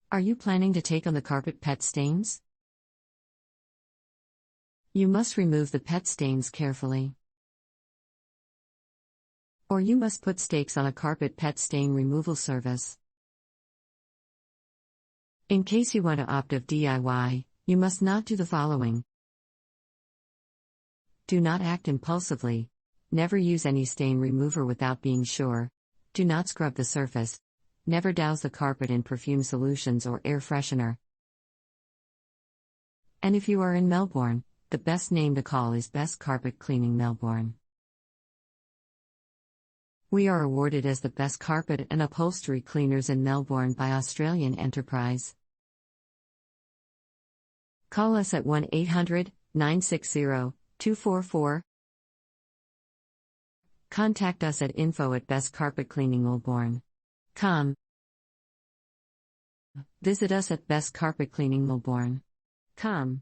Are you planning to take on the carpet pet stains? You must remove the pet stains carefully. Or you must put stakes on a carpet pet stain removal service. In case you want to opt of DIY, you must not do the following. Do not act impulsively. Never use any stain remover without being sure. Do not scrub the surface. Never douse the carpet in perfume solutions or air freshener. And if you are in Melbourne, the best name to call is Best Carpet Cleaning Melbourne. We are awarded as the best carpet and upholstery cleaners in Melbourne by Australian Enterprise. Call us at 1-800-960-244. Contact us at info@bestcarpetcleaningmelbourne.com. Visit us at bestcarpetcleaningmelbourne.com.